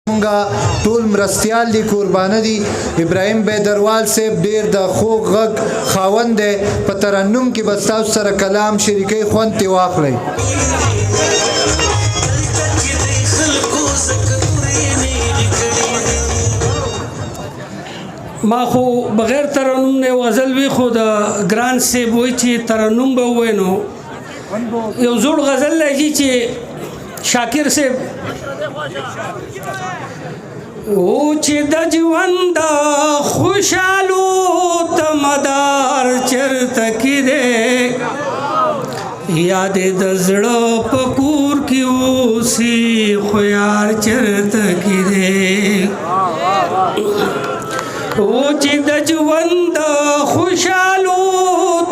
مونږه ټول مرستیال دي قربانه دي ابراهیم بیدروال صاحب ډیر د خوږ غږ خاوند دی په ترنم کې به ستاسو سره کلام شریکۍ خوند ترې واخلئ. ما خو بغیر ترنم نه غزل وی خو د ګران صاحب وای چې ترنم به وینو یو زوړ غزل لږی چې شاکر صاحب او چې د ژوند خوشالو تمدار چرته کې ده یاد د زړه په کور کې اوسي خو یار چرته کې ده او چې د ژوند خوشالو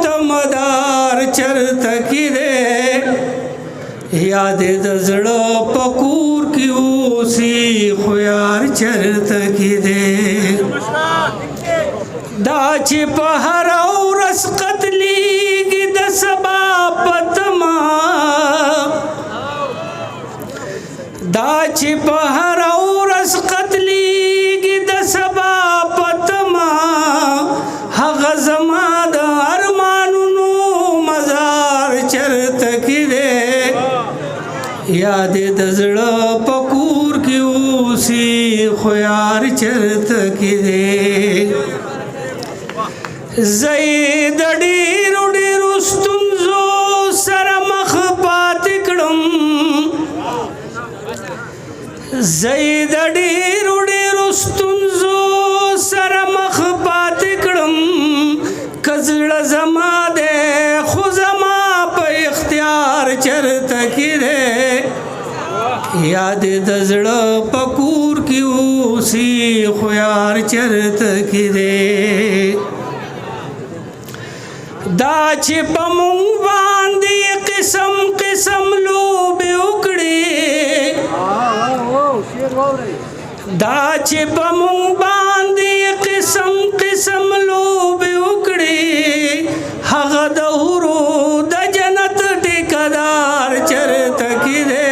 تمدار چرته کې ده یاد د زړه په کور کې اوسي خو یار چرته کې ده دا چې په هر ورځ قتلېږي د سبا په تما دا چې په هر ورځ قتلېږي د سبا په تما هغه زما د ارمانونو مزار چرته کې ده یاد د زړه په کور کې اوسي خو یار چرته کې ده زید ډېرو ډېرو ستونزو سره مخ پاتې کړم زید ډېرو ډېرو ستونزو سره مخ پاتې کړم که زړه زما دی خو زما په اختیار چرته کې دی یاد د زړه په کور کې اوسي خو یار چرته کې دی دا چې په مونږ باندې قسم قسم لوبې وکړې دا چې په مونږ باندې قسم قسم لوبې وکړې هغه د حورو د جنت ټیکدار چرته کې دی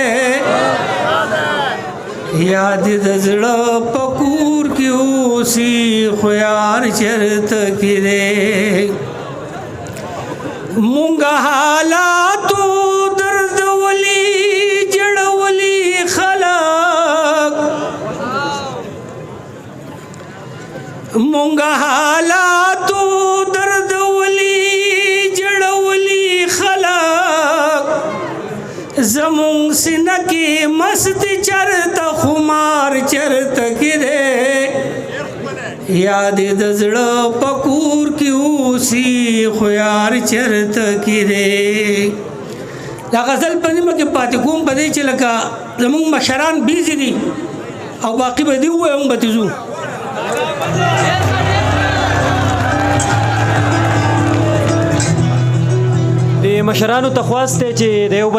یاد د زړه په کور کې اوسي خو یار چرته کې دی مونږه حالاتو درد ولي جړولي خلق مونږه حالاتو درد ولي جړولي خلق زمون سینه کې مست چرته خمار چرته کې ده یاد د زړه په کور کې اوسي خو یار چرته کې ده دا غزل په نیمه کې پاتې کوم په دې چې لکه زمونږ مشران بیزي دي او باقي به دي ووایم به تیزو د مشرانو ته خواست دی چې د یو بل